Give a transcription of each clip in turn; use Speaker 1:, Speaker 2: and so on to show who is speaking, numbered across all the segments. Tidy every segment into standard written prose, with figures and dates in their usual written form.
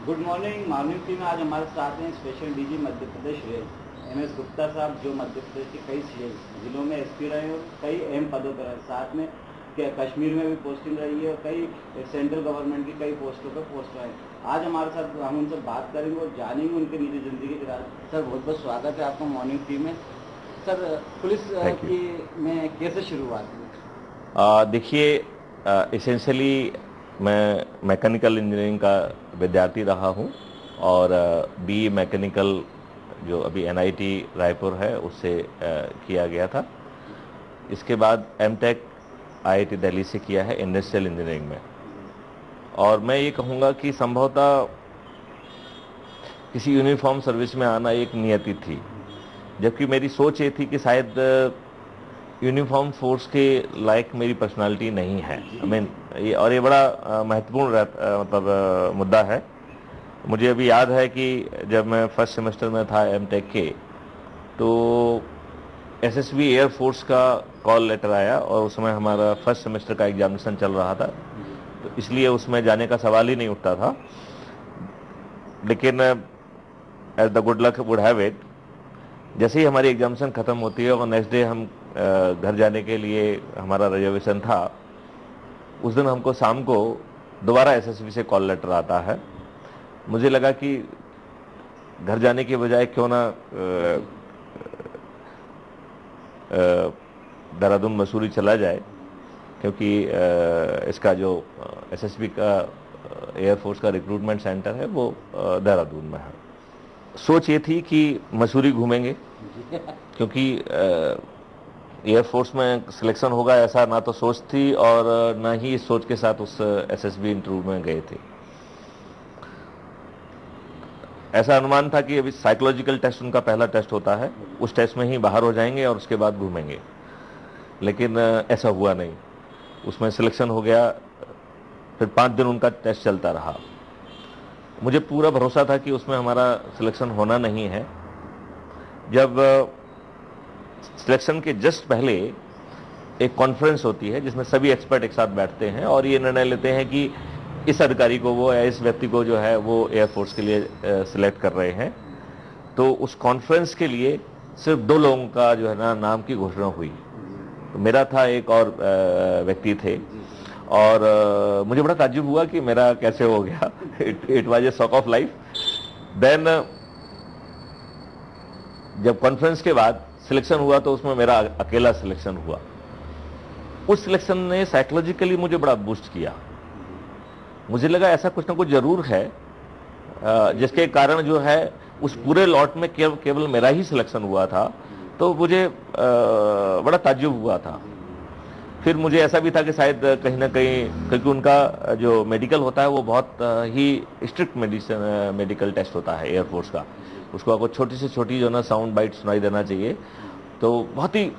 Speaker 1: Good morning. Morning team में आज हमारे साथ हैं special DG Madhya Pradesh rail MS Gupta साहब, जो मध्य प्रदेश के कई जिलों में SP रहे और कई अहम पदों पर रहे। साथ में कश्मीर में भी पोस्टिंग रही है और कई सेंट्रल गवर्नमेंट की कई पोस्टों पर पोस्ट रहे। आज हमारे साथ हम उनसे बात करेंगे और जानेंगे उनके निजी जिंदगी के राज। सर, बहुत बहुत स्वागत है आपका मॉर्निंग टीम में। सर, पुलिस की में कैसे शुरुआत हुई?
Speaker 2: देखिए, इसेंशियली मैं मैकेनिकल इंजीनियरिंग का विद्यार्थी रहा हूं और BE मैकेनिकल जो अभी NIT रायपुर है उससे किया गया था। इसके बाद MTech IIT दिल्ली से किया है इंडस्ट्रियल इंजीनियरिंग में। और मैं ये कहूँगा कि संभवतः किसी यूनिफॉर्म सर्विस में आना एक नियति थी, जबकि मेरी सोच ये थी कि शायद यूनिफॉर्म फोर्स के लायक मेरी पर्सनालिटी नहीं है। ये बड़ा महत्वपूर्ण मतलब मुद्दा है। मुझे अभी याद है कि जब मैं फर्स्ट सेमेस्टर में था MTech के, तो SSB एयरफोर्स का कॉल लेटर आया और उस समय हमारा फर्स्ट सेमेस्टर का एग्जामिनेशन चल रहा था, तो इसलिए उसमें जाने का सवाल ही नहीं उठता था। लेकिन as the good luck would have it, जैसे ही हमारी एग्जामिनेशन ख़त्म होती है और नेक्स्ट डे हम घर जाने के लिए हमारा रिजर्वेशन था, उस दिन हमको शाम को दोबारा SSB से कॉल लेटर आता है। मुझे लगा कि घर जाने के बजाय क्यों ना देहरादून मसूरी चला जाए, क्योंकि इसका जो SSB का एयरफोर्स का रिक्रूटमेंट सेंटर है वो देहरादून में है। सोच ये थी कि मसूरी घूमेंगे, क्योंकि एयरफोर्स में सिलेक्शन होगा ऐसा ना तो सोच थी और ना ही इस सोच के साथ उस SSB इंटरव्यू में गए थे। ऐसा अनुमान था कि अभी साइकोलॉजिकल टेस्ट उनका पहला टेस्ट होता है, उस टेस्ट में ही बाहर हो जाएंगे और उसके बाद घूमेंगे। लेकिन ऐसा हुआ नहीं, उसमें सिलेक्शन हो गया। फिर 5 दिन उनका टेस्ट चलता रहा। मुझे पूरा भरोसा था कि उसमें हमारा सिलेक्शन होना नहीं है। जब सिलेक्शन के जस्ट पहले एक कॉन्फ्रेंस होती है जिसमें सभी एक्सपर्ट एक साथ बैठते हैं और ये निर्णय लेते हैं कि इस अधिकारी को वो या इस व्यक्ति को जो है वो एयरफोर्स के लिए सिलेक्ट कर रहे हैं, तो उस कॉन्फ्रेंस के लिए सिर्फ 2 लोगों का जो है ना नाम की घोषणा हुई। तो मेरा था, एक और व्यक्ति थे, और मुझे बड़ा ताज्जुब हुआ कि मेरा कैसे हो गया। It was a shock of life. Then जब कॉन्फ्रेंस के बाद सिलेक्शन हुआ तो उसमें मेरा अकेला सिलेक्शन हुआ। उस सिलेक्शन ने साइकोलॉजिकली मुझे बड़ा बूस्ट किया। मुझे लगा ऐसा कुछ ना कुछ जरूर है जिसके कारण जो है उस पूरे लॉट में केवल मेरा ही सिलेक्शन हुआ था। तो मुझे बड़ा ताज्जुब हुआ था। फिर मुझे ऐसा भी था कि शायद कहीं ना कहीं, क्योंकि उनका जो मेडिकल होता है वो बहुत ही स्ट्रिक्ट मेडिकल टेस्ट होता है एयरफोर्स का। उसको आपको छोटी से छोटी जो ना साउंड बाइट सुनाई देना चाहिए। तो बहुत ही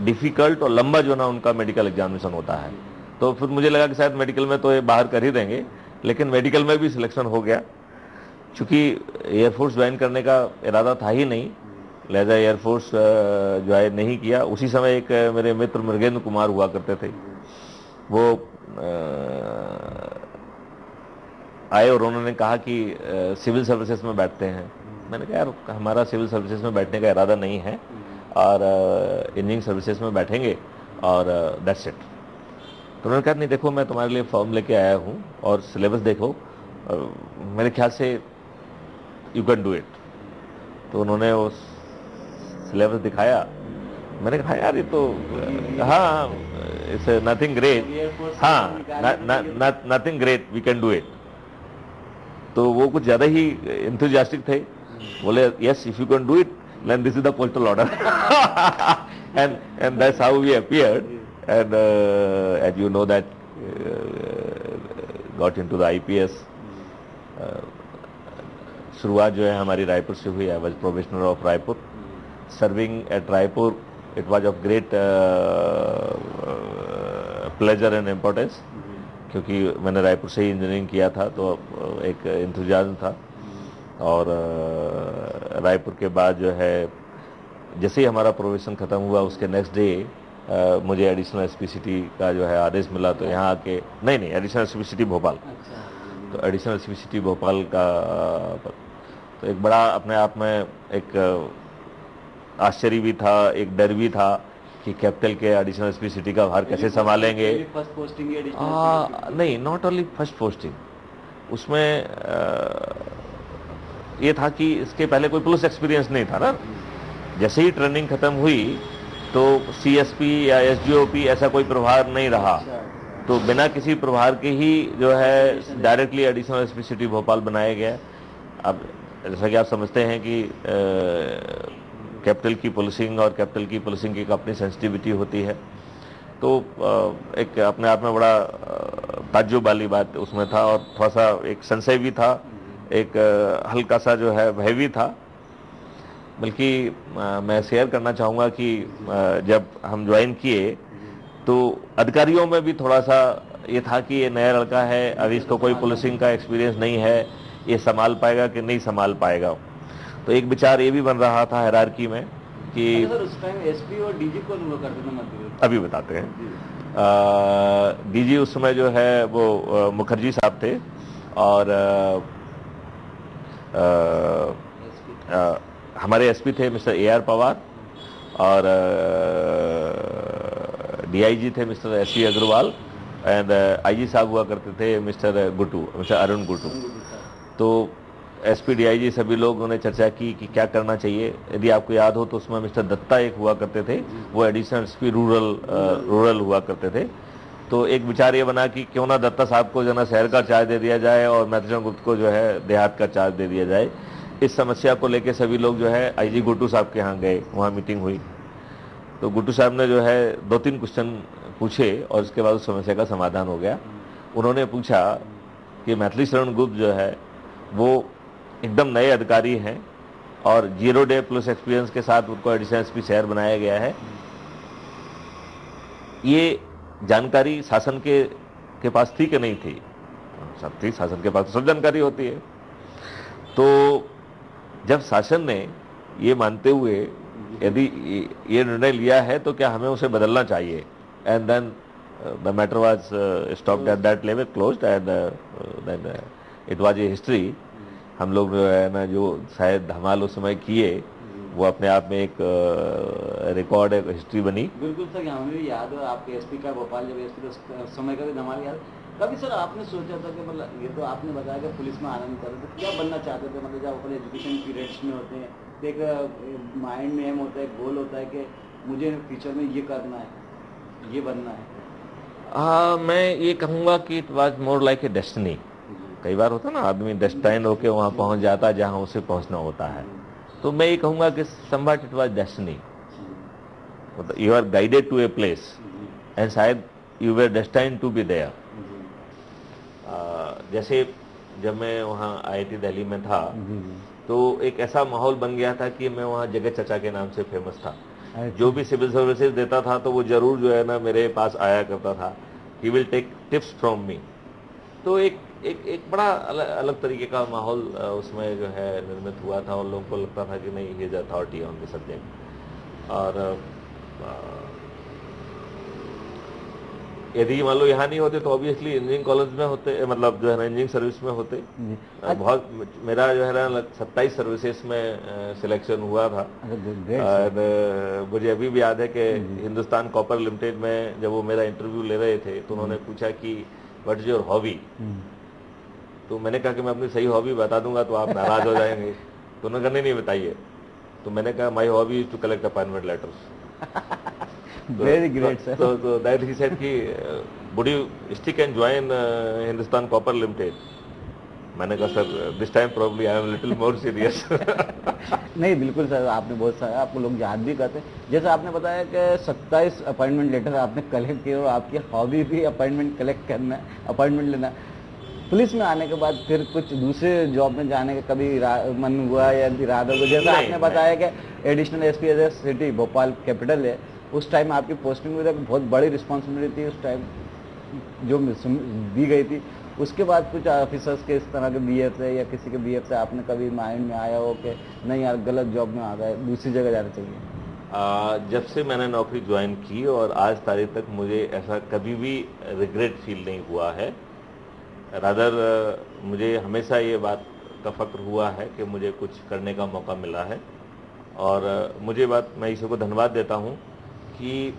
Speaker 2: डिफ़िकल्ट और लंबा जो ना उनका मेडिकल एग्जामिनेशन होता है। तो फिर मुझे लगा कि शायद मेडिकल में तो ये बाहर कर ही देंगे, लेकिन मेडिकल में भी सिलेक्शन हो गया। चूँकि एयरफोर्स ज्वाइन करने का इरादा था ही नहीं, लिहाजा एयरफोर्स ज्वाइन नहीं किया। उसी समय एक मेरे मित्र मृगेंद्र कुमार हुआ करते थे, वो आए और उन्होंने कहा कि सिविल सर्विसेज में बैठते हैं। मैंने कहा यार हमारा सिविल सर्विसेज में बैठने का इरादा नहीं है और इंजीनियरिंग सर्विसेज में बैठेंगे और दैट्स इट। तो उन्होंने कहा नहीं देखो, मैं तुम्हारे लिए फॉर्म लेके आया हूँ और सिलेबस देखो, मेरे ख्याल से यू कैन डू इट। तो उन्होंने वो सिलेबस दिखाया। मैंने कहा यार ये तो हाँ, इट्स नथिंग ग्रेट, हाँ nothing great, we can do it. तो वो कुछ ज़्यादा ही एंथुजियास्टिक थे। बोले yes, if you can do it then this is the postal order. And that's how we appeared and as you know that got into the IPS। शुरुआत जो है हमारी रायपुर से हुई। I was probationer of Raipur, serving at Raipur. It was of great pleasure and importance, क्योंकि मैंने रायपुर से ही engineering किया था, तो एक इंतजाम था। और रायपुर के बाद जो है जैसे ही हमारा प्रोबेशन ख़त्म हुआ उसके नेक्स्ट डे मुझे एडिशनल SP सिटी का जो है आदेश मिला। तो यहाँ आके नहीं एडिशनल SP सिटी भोपाल। तो एडिशनल एसपी सिटी भोपाल का तो एक बड़ा अपने आप में एक आश्चर्य भी था, एक डर भी था कि कैपिटल के एडिशनल एसपी सिटी का भार कैसे संभालेंगे।
Speaker 1: फर्स्ट पोस्टिंग
Speaker 2: नहीं, नॉट ओनली फर्स्ट पोस्टिंग, उसमें ये था कि इसके पहले कोई पुलिस एक्सपीरियंस नहीं था ना। जैसे ही ट्रेनिंग खत्म हुई तो सीएसपी या एसडीओपी ऐसा कोई प्रभार नहीं रहा, तो बिना किसी प्रभार के ही जो है directly additional SP city Bhopal बनाया गया। अब जैसा कि आप समझते हैं कि कैपिटल की पुलिसिंग और कैपिटल की पुलिसिंग की एक अपनी सेंसिटिविटी होती है, तो एक अपने आप में बड़ा ताज्जुब वाली बात उसमें था और थोड़ा सा एक संशय भी था, एक हल्का सा जो है भय भी था। बल्कि मैं शेयर करना चाहूँगा कि जब हम ज्वाइन किए तो अधिकारियों में भी थोड़ा सा ये था कि ये नया लड़का है, अभी इसको कोई पुलिसिंग का एक्सपीरियंस नहीं है, ये संभाल पाएगा कि नहीं संभाल पाएगा। तो एक विचार ये भी बन रहा था हायरार्की में कि
Speaker 1: सर उस टाइम एसपी और डीजी कौन हुआ करते थे मध्य प्रदेश?
Speaker 2: अभी बताते हैं। डीजी उस समय जो है वो मुखर्जी साहब थे और हमारे एसपी थे मिस्टर AR पवार और डीआईजी थे mister SV Agarwal and IG साहब हुआ करते थे मिस्टर अरुण गुटू। तो एसपी डीआईजी सभी लोगों ने चर्चा की कि क्या करना चाहिए। यदि आपको याद हो तो उसमें मिस्टर दत्ता एक हुआ करते थे, वो एडिशनल एसपी रूरल हुआ करते थे। तो एक विचार ये बना कि क्यों ना दत्ता साहब को जो है शहर का चार्ज दे दिया जाए और मैथुन गुप्त को जो है देहात का चार्ज दे दिया जाए। इस समस्या को लेकर सभी लोग जो है आईजी गुट्टू साहब के यहाँ गए, वहाँ मीटिंग हुई। तो गुट्टू साहब ने जो है 2-3 क्वेश्चन पूछे और उसके बाद उस समस्या का समाधान हो गया। उन्होंने पूछा कि मैथिली शरण गुप्त जो है वो एकदम नए अधिकारी हैं और 0 डे पुलिस एक्सपीरियंस के साथ उनको एडिशनल एसपी शहर बनाया गया है। ये जानकारी शासन के पास थी कि नहीं थी? सब थी, शासन के पास तो सब जानकारी होती है। तो जब शासन ने ये मानते हुए यदि ये निर्णय लिया है तो क्या हमें उसे बदलना चाहिए? And then the matter was stopped at that level, closed and then it was a history. हम लोग जो है ना जो शायद धमाल उस समय किए वो अपने आप में एक रिकॉर्ड, एक हिस्ट्री बनी।
Speaker 1: बिल्कुल सर, हमें भी याद है आपके एसपी का भोपाल जब एसपी तो समय का भी धमाल याद। कभी सर आपने सोचा था कि मतलब ये तो आपने बताया कि पुलिस में आना नहीं चाहते थे, क्या बनना चाहते थे? मतलब जब अपने एजुकेशन पीरियड्स में होते हैं तो एक माइंड में एम होता है, गोल होता है कि मुझे फ्यूचर में ये करना है, ये बनना है।
Speaker 2: मैं ये कहूँगा कि it was more like a destiny. कई बार होता है ना आदमी डेस्टाइन होके वहाँ पहुँच जाता है जहाँ उसे पहुँचना होता है। तो मैं ये कहूँगा कि somewhat it was destiny. You are guided to a place and शायद you were destined to be there. जैसे जब मैं वहाँ IIT दिल्ली में था तो एक ऐसा माहौल बन गया था कि मैं वहाँ जगत चचा के नाम से फेमस था। जो भी सिविल सर्विसेज देता था तो वो जरूर जो है ना मेरे पास आया करता था, he will take tips from me. तो एक बड़ा अलग तरीके का माहौल उसमें जो है निर्मित हुआ था और लोगों को लगता था कि नहीं, he is authority on the subject. और यदि मान लो यहाँ नहीं होते तो ऑब्वियसली इंजीनियरिंग कॉलेज में होते, मतलब जो है ना इंजीनियरिंग सर्विस में होते। बहुत मेरा जो है ना 27 सर्विसेज में सिलेक्शन हुआ था। और मुझे अभी भी याद है कि हिंदुस्तान कॉपर लिमिटेड में जब वो मेरा इंटरव्यू ले रहे थे तो उन्होंने पूछा कि व्हाट इज योर हॉबी। तो मैंने कहा कि मैं अपनी सही हॉबी बता दूंगा तो आप नाराज हो जाएंगे। तो उन्होंने कहा नहीं बताइए। तो मैंने कहा my hobby is to collect appointment letters.
Speaker 1: Very great sir.
Speaker 2: So that he said कि would you stick and join Hindustan copper limited? मैंने कहा sir this time probably I am little more serious.
Speaker 1: नहीं बिल्कुल सर, आपने बहुत सारा, आपको लोग याद भी करते हैं। जैसे आपने बताया कि 27 अपॉइंटमेंट लेटर आपने कलेक्ट किए और आपकी हॉबी भी अपॉइंटमेंट कलेक्ट करना, अपॉइंटमेंट लेना। पुलिस में आने के बाद फिर कुछ दूसरे जॉब में जाने का कभी मन हुआ या इरादा हुआ? जैसे आपने बताया कि additional SP as a city Bhopal capital है, उस टाइम आपकी पोस्टिंग में बहुत बड़ी रिस्पॉन्सिबिलिटी थी उस टाइम जो दी गई थी। उसके बाद कुछ ऑफिसर्स के इस तरह के BF से या किसी के BF से आपने कभी माइंड में आया हो कि नहीं यार गलत जॉब में आ गए, दूसरी जगह जाना चाहिए?
Speaker 2: जब से मैंने नौकरी ज्वाइन की और आज तारीख तक मुझे ऐसा कभी भी रिग्रेट फील नहीं हुआ है। रादर मुझे हमेशा ये बात का फक्र हुआ है कि मुझे कुछ करने का मौका मिला है, और मुझे बात, मैं ईश्वर को धन्यवाद देता हूँ कि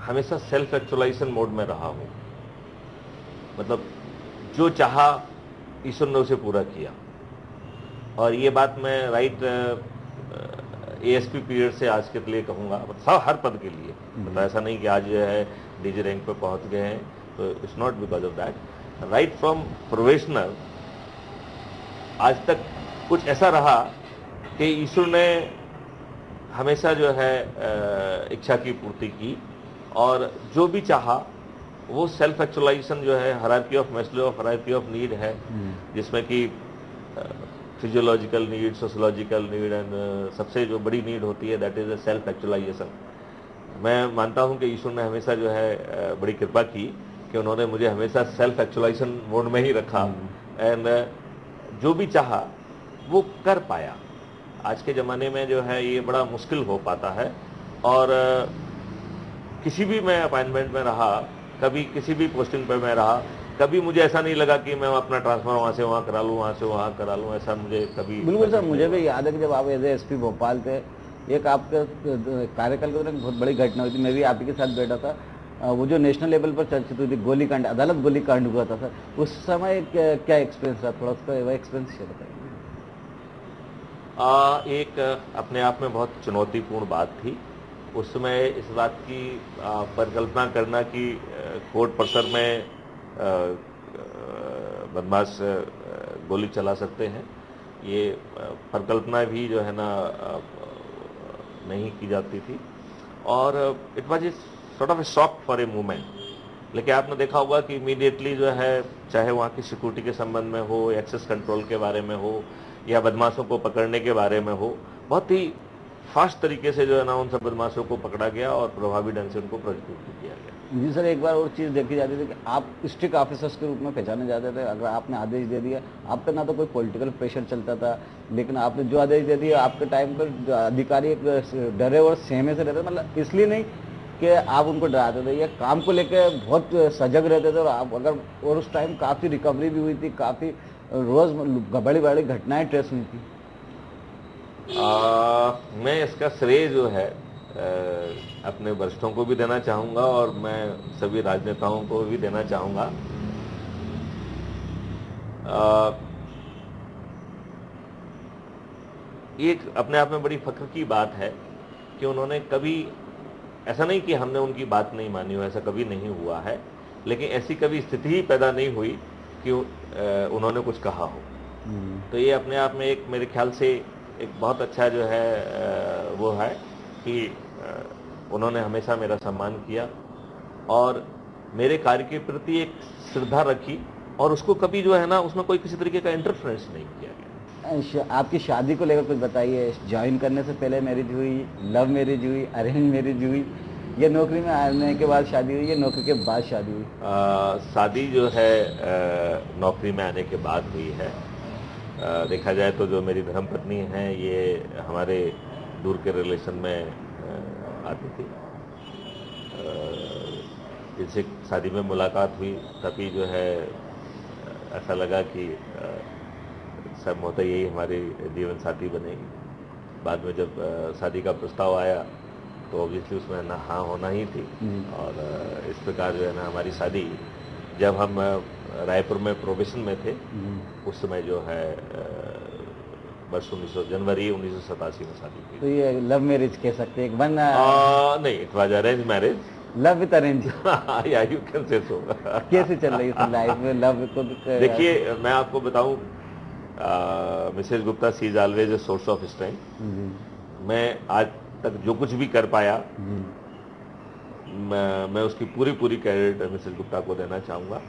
Speaker 2: हमेशा सेल्फ एक्चुअलाइजेशन मोड में रहा हूँ। मतलब जो चाहा ईश्वर ने उसे पूरा किया, और ये बात मैं राइट एएसपी पीरियड से आज के लिए कहूँगा, मतलब हर पद के लिए। मतलब ऐसा नहीं कि आज जो है डीजी रैंक पे पहुँच गए हैं, तो it's not because of that. Right from professional आज तक कुछ ऐसा रहा कि ईश्वर ने हमेशा जो है इच्छा की पूर्ति की, और जो भी चाहा वो सेल्फ एक्चुअलाइजेशन जो है hierarchy of Maslow of hierarchy of need है, जिसमें कि physiological need, sociological need, and सबसे जो बड़ी नीड होती है that is a self actualization. मैं मानता हूं कि ईश्वर ने हमेशा जो है बड़ी कृपा की कि उन्होंने मुझे हमेशा सेल्फ एक्चुअलाइजेशन मोड में ही रखा, एंड जो भी चाहा वो कर पाया। आज के ज़माने में जो है ये बड़ा मुश्किल हो पाता है, और किसी भी मैं अपॉइंटमेंट में रहा, कभी किसी भी पोस्टिंग पर मैं रहा, कभी मुझे ऐसा नहीं लगा कि मैं अपना ट्रांसफर वहाँ से वहाँ करा लूँ, वहाँ से वहाँ करा लूँ, ऐसा मुझे कभी।
Speaker 1: बिल्कुल सर, मुझे भी याद है कि जब आप एज एसपी भोपाल थे, एक आपके कार्यकाल के दौरान बहुत बड़ी घटना हुई थी, मैं भी आप ही के साथ बैठा था। वो जो नेशनल लेवल पर चर्चित हुई थी गोलीकांड, अदालत गोलीकांड हुआ था सर, उस समय क्या एक्सपीरियंस था, थोड़ा उसका वह एक्सपीरियंस शेयर बताइए।
Speaker 2: एक अपने आप में बहुत चुनौतीपूर्ण बात थी। उस समय इस बात की परिकल्पना करना कि कोर्ट परिसर में बदमाश गोली चला सकते हैं, ये परिकल्पना भी जो है ना नहीं की जाती थी, और it was a sort of A shock for a moment. लेकिन आपने देखा होगा कि इमीडिएटली जो है, चाहे वहाँ की सिक्योरिटी के संबंध में हो, एक्सेस कंट्रोल के बारे में हो, या बदमाशों को पकड़ने के बारे में हो, बहुत ही फास्ट तरीके से जो है ना उन सब बदमाशों को पकड़ा गया और प्रभावी ढंग से उनको प्रोसिक्यूट किया गया।
Speaker 1: जी सर, एक बार और चीज़ देखी जाती थी कि आप स्ट्रिक्ट ऑफिसर्स के रूप में पहचाने जाते थे। अगर आपने आदेश दे दिया, आप पे ना तो कोई पॉलिटिकल प्रेशर चलता था, लेकिन आपने जो आदेश दे दिया, आपके टाइम पर अधिकारी एक डरे और सहमे से रहते, मतलब इसलिए नहीं कि आप उनको डराते थे, या काम को लेकर बहुत सजग रहते थे। और आप अगर, और उस टाइम काफ़ी रिकवरी भी हुई थी, काफ़ी रोज़ बड़ी बड़ी घटनाएं ट्रेस हुई थी।
Speaker 2: मैं इसका श्रेय जो है अपने वरिष्ठों को भी देना चाहूँगा, और मैं सभी राजनेताओं को भी देना चाहूँगा। एक अपने आप में बड़ी फख्र की बात है कि उन्होंने कभी, ऐसा नहीं कि हमने उनकी बात नहीं मानी हो, ऐसा कभी नहीं हुआ है, लेकिन ऐसी कभी स्थिति ही पैदा नहीं हुई कि उन्होंने कुछ कहा हो। तो ये अपने आप में एक, मेरे ख्याल से एक बहुत अच्छा जो है वो है कि उन्होंने हमेशा मेरा सम्मान किया और मेरे कार्य के प्रति एक श्रद्धा रखी, और उसको कभी जो है ना उसमें कोई किसी तरीके का इंटरफेरेंस नहीं किया गया।
Speaker 1: आपकी शादी को लेकर कुछ बताइए। ज्वाइन करने से पहले मैरिज हुई, लव मैरिज हुई, अरेंज मैरिज हुई, ये नौकरी में आने के बाद शादी हुई, ये नौकरी के बाद शादी हुई?
Speaker 2: शादी जो है नौकरी में आने के बाद हुई है। देखा जाए तो जो मेरी धर्मपत्नी हैं ये हमारे दूर के रिलेशन में आती थी। जिनसे शादी में मुलाकात हुई तभी जो है ऐसा लगा कि सब होता यही हमारी जीवन साथी बनेगी। बाद में जब शादी का प्रस्ताव आया तो ऑब्वियसली उसमें ना हाँ होना ही थी, और इस प्रकार जो है ना हमारी शादी, जब हम रायपुर में प्रोबेशन में थे उस समय जो है वर्ष जनवरी 1987 में शादी की।
Speaker 1: तो ये लव मैरिज कह सकते हैं?
Speaker 2: नहीं, it was arrange marriage.
Speaker 1: Love with arrange?
Speaker 2: या यू कैन से सो।
Speaker 1: कैसे चल रही है लाइफ में लव को?
Speaker 2: देखिए मैं आपको बताऊं, Mrs Gupta she is always a source of strength. मैं आज तक जो कुछ भी कर पाया मैं उसकी पूरी क्रेडिट मिसेज गुप्ता को देना चाहूँगा।